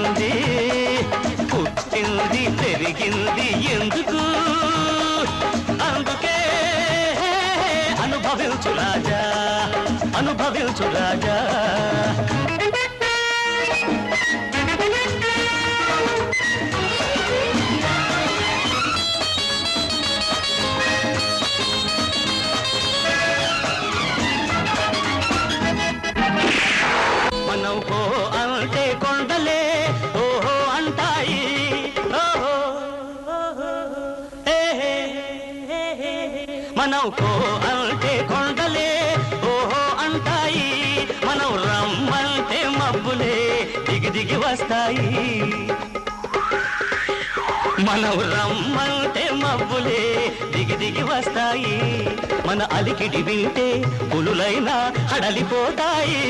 పుట్టింది పుట్టింది పెరిగింది ఎందుకు అందుకే అనుభవించు రాజా అనుభవించు రాజా మనం పో అంటే కొండలే ఓహో అంటాయి ఓహో మనం పో అంటే కొండలే ఓహో అంటాయి మనం రమ్మంటే మబ్బులే దిగి దిగి వస్తాయి మనం రమ్మంటే మబ్బులే దిగి దిగి వస్తాయి మన అలికిడి వింటే పులులైనా హడలిపోతాయి